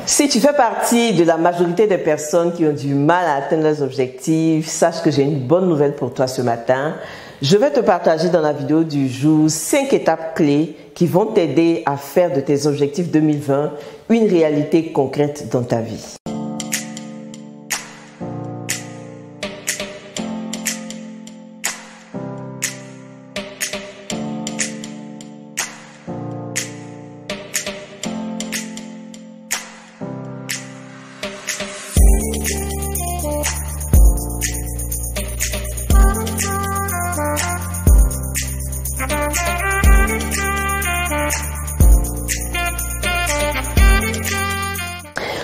Si tu fais partie de la majorité des personnes qui ont du mal à atteindre leurs objectifs, sache que j'ai une bonne nouvelle pour toi ce matin. Je vais te partager dans la vidéo du jour 5 étapes clés qui vont t'aider à faire de tes objectifs 2020 une réalité concrète dans ta vie.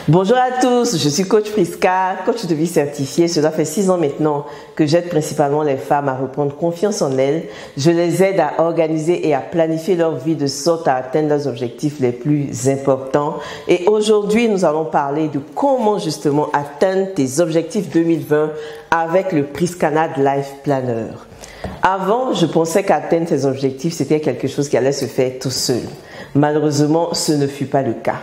Bonjour à tous, je suis coach Prisca, coach de vie certifié. Cela fait 6 ans maintenant que j'aide principalement les femmes à reprendre confiance en elles. Je les aide à organiser et à planifier leur vie de sorte à atteindre leurs objectifs les plus importants. Et aujourd'hui, nous allons parler de comment justement atteindre tes objectifs 2020 avec le Priscanad Life Planner. Avant, je pensais qu'atteindre tes objectifs, c'était quelque chose qui allait se faire tout seul. Malheureusement, ce ne fut pas le cas.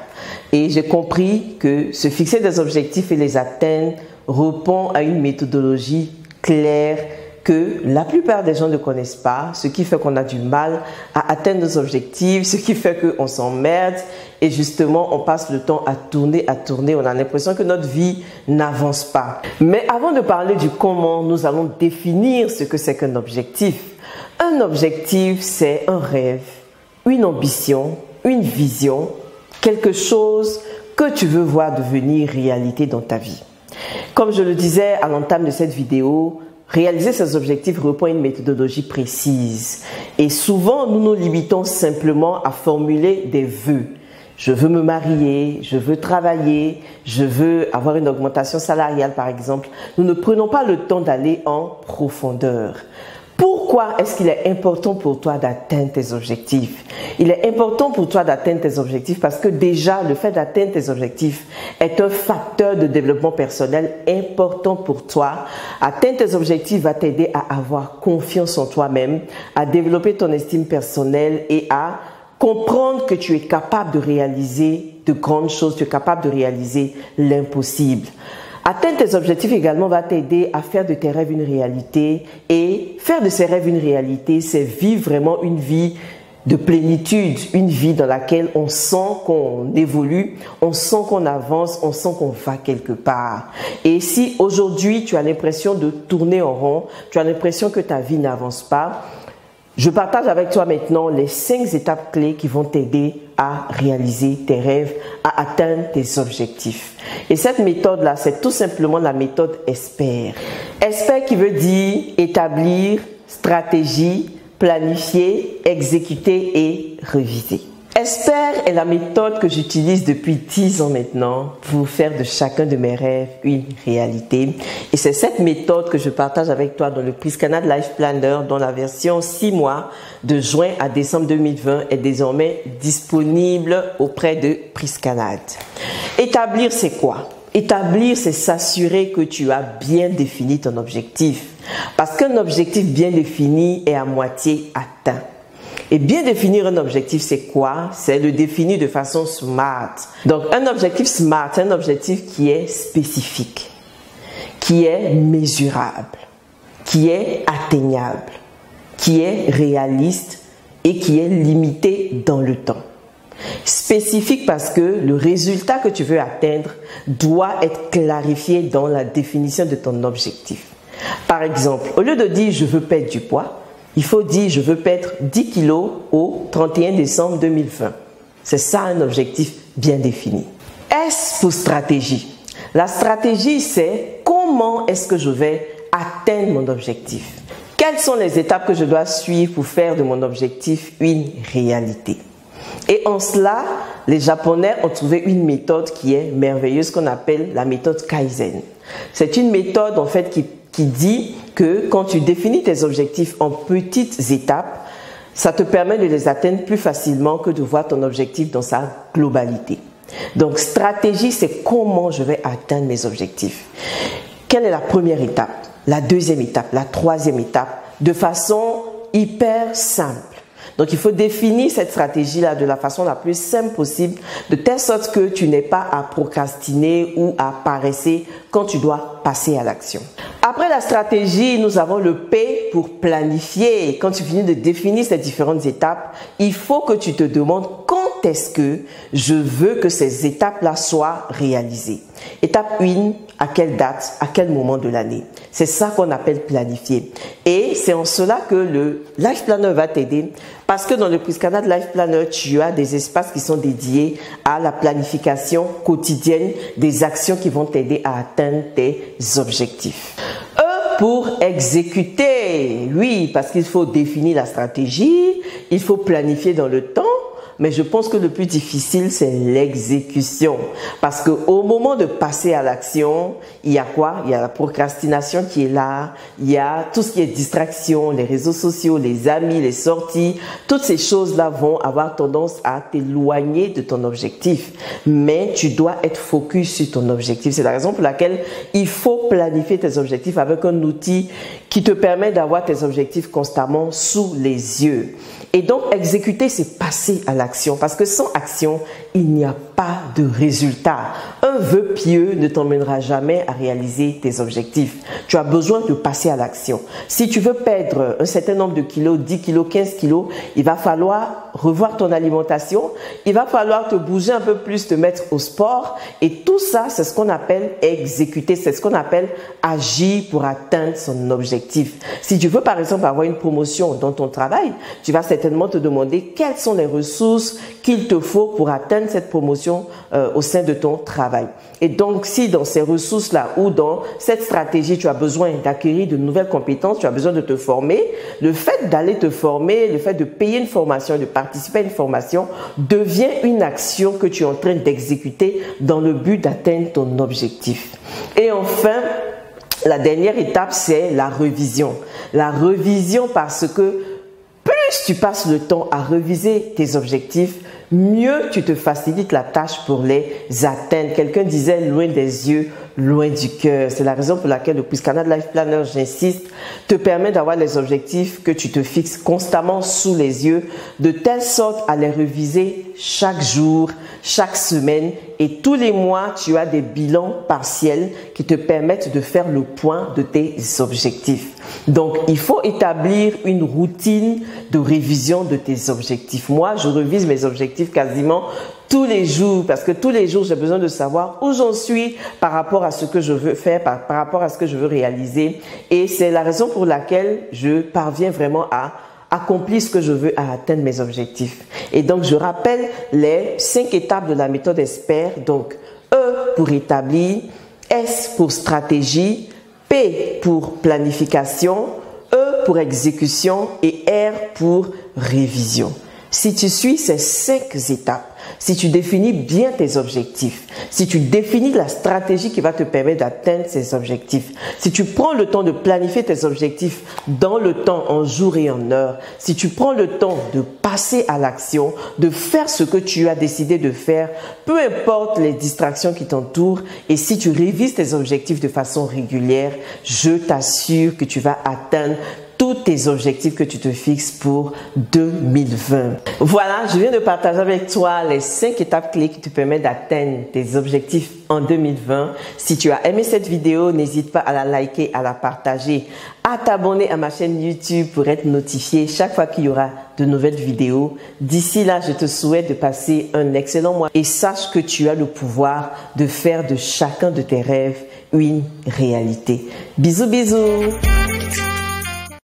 Et j'ai compris que se fixer des objectifs et les atteindre répond à une méthodologie claire que la plupart des gens ne connaissent pas, ce qui fait qu'on a du mal à atteindre nos objectifs, ce qui fait qu'on s'emmerde et justement on passe le temps à tourner, on a l'impression que notre vie n'avance pas. Mais avant de parler du comment, nous allons définir ce que c'est qu'un objectif. Un objectif, c'est un rêve, une ambition, une vision, quelque chose que tu veux voir devenir réalité dans ta vie. Comme je le disais à l'entame de cette vidéo, réaliser ces objectifs répond à une méthodologie précise. Et souvent, nous nous limitons simplement à formuler des vœux. Je veux me marier, je veux travailler, je veux avoir une augmentation salariale par exemple. Nous ne prenons pas le temps d'aller en profondeur. Pourquoi est-ce qu'il est important pour toi d'atteindre tes objectifs? Il est important pour toi d'atteindre tes objectifs parce que déjà, le fait d'atteindre tes objectifs est un facteur de développement personnel important pour toi. Atteindre tes objectifs va t'aider à avoir confiance en toi-même, à développer ton estime personnelle et à comprendre que tu es capable de réaliser de grandes choses, tu es capable de réaliser l'impossible. Atteindre tes objectifs également va t'aider à faire de tes rêves une réalité et faire de ces rêves une réalité, c'est vivre vraiment une vie de plénitude, une vie dans laquelle on sent qu'on évolue, on sent qu'on avance, on sent qu'on va quelque part. Et si aujourd'hui tu as l'impression de tourner en rond, tu as l'impression que ta vie n'avance pas, je partage avec toi maintenant les 5 étapes clés qui vont t'aider à réaliser tes rêves, à atteindre tes objectifs. Et cette méthode-là, c'est tout simplement la méthode ESPER. ESPER qui veut dire établir, stratégie, planifier, exécuter et réviser. ESPER est la méthode que j'utilise depuis 10 ans maintenant pour faire de chacun de mes rêves une réalité. Et c'est cette méthode que je partage avec toi dans le Priscanad Life Planner dont la version 6 mois de juin à décembre 2020 est désormais disponible auprès de Priscanad. Établir, c'est quoi? Établir, c'est s'assurer que tu as bien défini ton objectif. Parce qu'un objectif bien défini est à moitié atteint. Et bien définir un objectif, c'est quoi? C'est le définir de façon SMART. Donc, un objectif SMART, c'est un objectif qui est spécifique, qui est mesurable, qui est atteignable, qui est réaliste et qui est limité dans le temps. Spécifique parce que le résultat que tu veux atteindre doit être clarifié dans la définition de ton objectif. Par exemple, au lieu de dire « je veux perdre du poids », il faut dire « je veux perdre 10 kilos au 31 décembre 2020 ». C'est ça un objectif bien défini. S pour stratégie. La stratégie, c'est comment est-ce que je vais atteindre mon objectif. Quelles sont les étapes que je dois suivre pour faire de mon objectif une réalité. Et en cela, les Japonais ont trouvé une méthode qui est merveilleuse qu'on appelle la méthode Kaizen. C'est une méthode en fait qui dit que quand tu définis tes objectifs en petites étapes, ça te permet de les atteindre plus facilement que de voir ton objectif dans sa globalité. Donc, stratégie, c'est comment je vais atteindre mes objectifs. Quelle est la première étape, la deuxième étape, la troisième étape, de façon hyper simple. Donc, il faut définir cette stratégie-là de la façon la plus simple possible, de telle sorte que tu n'aies pas à procrastiner ou à paresser quand tu dois passer à l'action. Après la stratégie, nous avons le P pour planifier. Quand tu finis de définir ces différentes étapes, il faut que tu te demandes quand est-ce que je veux que ces étapes-là soient réalisées. Étape 1, à quelle date, à quel moment de l'année. C'est ça qu'on appelle planifier. Et c'est en cela que le Life Planner va t'aider, parce que dans le Priscana Life Planner, tu as des espaces qui sont dédiés à la planification quotidienne des actions qui vont t'aider à atteindre tes objectifs. Pour exécuter, oui, parce qu'il faut définir la stratégie, il faut planifier dans le temps, mais je pense que le plus difficile, c'est l'exécution. Parce qu'au moment de passer à l'action, il y a quoi? Il y a la procrastination qui est là, il y a tout ce qui est distraction, les réseaux sociaux, les amis, les sorties. Toutes ces choses-là vont avoir tendance à t'éloigner de ton objectif. Mais tu dois être focus sur ton objectif. C'est la raison pour laquelle il faut planifier tes objectifs avec un outil qui te permet d'avoir tes objectifs constamment sous les yeux. Et donc, exécuter, c'est passer à l'action. Parce que sans action, il n'y a pas de résultat. Un vœu pieux ne t'emmènera jamais à réaliser tes objectifs. Tu as besoin de passer à l'action. Si tu veux perdre un certain nombre de kilos, 10 kilos, 15 kilos, il va falloir revoir ton alimentation. Il va falloir te bouger un peu plus, te mettre au sport. Et tout ça, c'est ce qu'on appelle exécuter. C'est ce qu'on appelle agir pour atteindre son objectif. Si tu veux, par exemple, avoir une promotion dans ton travail, tu vas certainement te demander quelles sont les ressources qu'il te faut pour atteindre cette promotion au sein de ton travail. Et donc, si dans ces ressources-là ou dans cette stratégie, tu as besoin d'acquérir de nouvelles compétences, tu as besoin de te former, le fait d'aller te former, le fait de payer une formation, de participer à une formation, devient une action que tu es en train d'exécuter dans le but d'atteindre ton objectif. Et enfin, la dernière étape, c'est la révision. La révision parce que plus tu passes le temps à réviser tes objectifs, mieux tu te facilites la tâche pour les atteindre. Quelqu'un disait loin des yeux, loin du cœur. C'est la raison pour laquelle le Priscana Life Planner, j'insiste, te permet d'avoir les objectifs que tu te fixes constamment sous les yeux, de telle sorte à les réviser chaque jour, chaque semaine, et tous les mois, tu as des bilans partiels qui te permettent de faire le point de tes objectifs. Donc, il faut établir une routine de révision de tes objectifs. Moi, je révise mes objectifs quasiment tous les jours, parce que tous les jours, j'ai besoin de savoir où j'en suis par rapport à ce que je veux faire, par rapport à ce que je veux réaliser. Et c'est la raison pour laquelle je parviens vraiment à accomplir ce que je veux, à atteindre mes objectifs. Et donc, je rappelle les 5 étapes de la méthode ESPER. Donc, E pour établir, S pour stratégie, P pour planification, E pour exécution et R pour révision. Si tu suis ces 5 étapes, si tu définis bien tes objectifs, si tu définis la stratégie qui va te permettre d'atteindre ces objectifs, si tu prends le temps de planifier tes objectifs dans le temps, en jour et en heure, si tu prends le temps de passer à l'action, de faire ce que tu as décidé de faire, peu importe les distractions qui t'entourent, et si tu révises tes objectifs de façon régulière, je t'assure que tu vas atteindre tous tes objectifs que tu te fixes pour 2020. Voilà, je viens de partager avec toi les 5 étapes clés qui te permettent d'atteindre tes objectifs en 2020. Si tu as aimé cette vidéo, n'hésite pas à la liker, à la partager, à t'abonner à ma chaîne YouTube pour être notifié chaque fois qu'il y aura de nouvelles vidéos. D'ici là, je te souhaite de passer un excellent mois et sache que tu as le pouvoir de faire de chacun de tes rêves une réalité. Bisous, bisous!